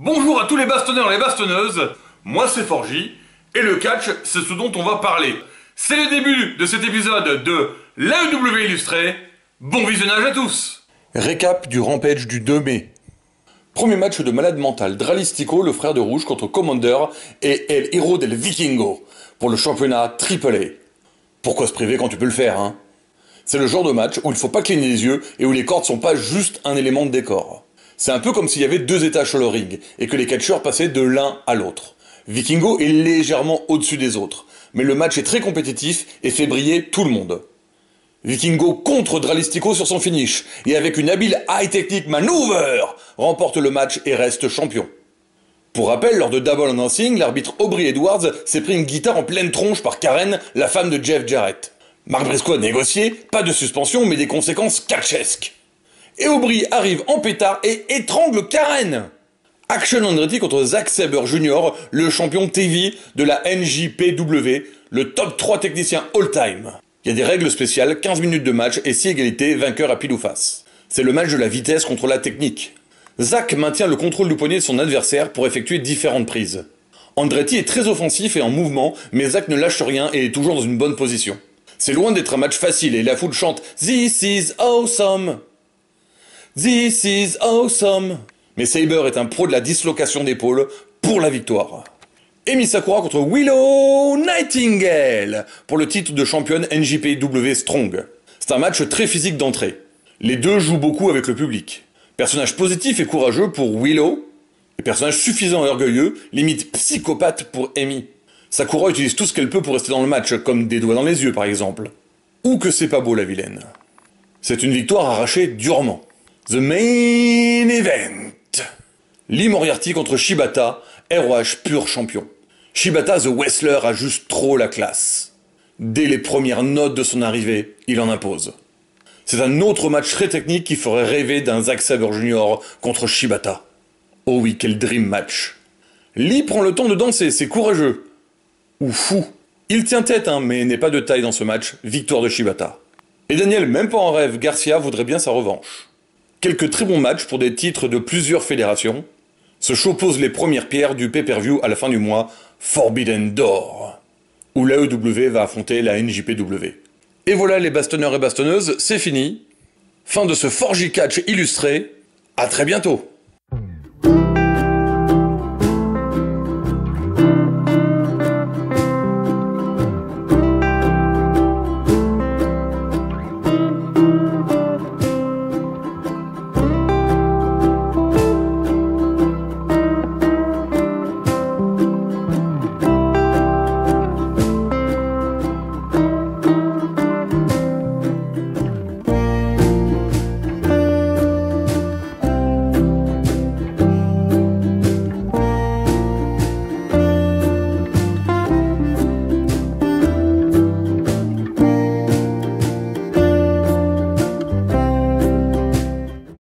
Bonjour à tous les bastonneurs et les bastonneuses, moi c'est Forgy, et le catch c'est ce dont on va parler. C'est le début de cet épisode de l'AEW illustré, bon visionnage à tous. Récap du Rampage du 2 mai. Premier match de malade mental, Dralistico, le frère de Rouge, contre Commander et El Hero del Vikingo, pour le championnat AAA. Pourquoi se priver quand tu peux le faire, hein? C'est le genre de match où il faut pas cligner les yeux et où les cordes sont pas juste un élément de décor. C'est un peu comme s'il y avait deux étages sur le ring, et que les catcheurs passaient de l'un à l'autre. Vikingo est légèrement au-dessus des autres, mais le match est très compétitif et fait briller tout le monde. Vikingo contre Dralistico sur son finish, et avec une habile high technique maneuver, remporte le match et reste champion. Pour rappel, lors de Double or Nothing, l'arbitre Aubrey Edwards s'est pris une guitare en pleine tronche par Karen, la femme de Jeff Jarrett. Mark Briscoe a négocié, pas de suspension mais des conséquences catchesques. Et Aubrey arrive en pétard et étrangle Karen. Action Andretti contre Zack Sabre Jr., le champion TV de la NJPW, le top 3 technicien all-time. Il y a des règles spéciales, 15 minutes de match et 6 égalités, vainqueur à pile ou face. C'est le match de la vitesse contre la technique. Zack maintient le contrôle du poignet de son adversaire pour effectuer différentes prises. Andretti est très offensif et en mouvement, mais Zack ne lâche rien et est toujours dans une bonne position. C'est loin d'être un match facile et la foule chante « This is awesome !» This is awesome. Mais Sabre est un pro de la dislocation d'épaule pour la victoire. Emi Sakura contre Willow Nightingale pour le titre de championne NJPW Strong. C'est un match très physique d'entrée. Les deux jouent beaucoup avec le public. Personnage positif et courageux pour Willow, et personnage suffisant et orgueilleux, limite psychopathe pour Emi. Sakura utilise tout ce qu'elle peut pour rester dans le match, comme des doigts dans les yeux par exemple. Ou que c'est pas beau la vilaine. C'est une victoire arrachée durement. The Main Event. Lee Moriarty contre Shibata, ROH pur champion. Shibata the Wrestler a juste trop la classe. Dès les premières notes de son arrivée, il en impose. C'est un autre match très technique qui ferait rêver d'un Zack Sabre Jr. contre Shibata. Oh oui, quel dream match. Lee prend le temps de danser, c'est courageux. Ou fou. Il tient tête, hein, mais n'est pas de taille dans ce match, victoire de Shibata. Et Daniel, même pas en rêve, Garcia voudrait bien sa revanche. Quelques très bons matchs pour des titres de plusieurs fédérations. Ce show pose les premières pierres du pay-per-view à la fin du mois, Forbidden Door, où l'AEW va affronter la NJPW. Et voilà les bastonneurs et bastonneuses, c'est fini. Fin de ce Forgy Catch illustré. À très bientôt.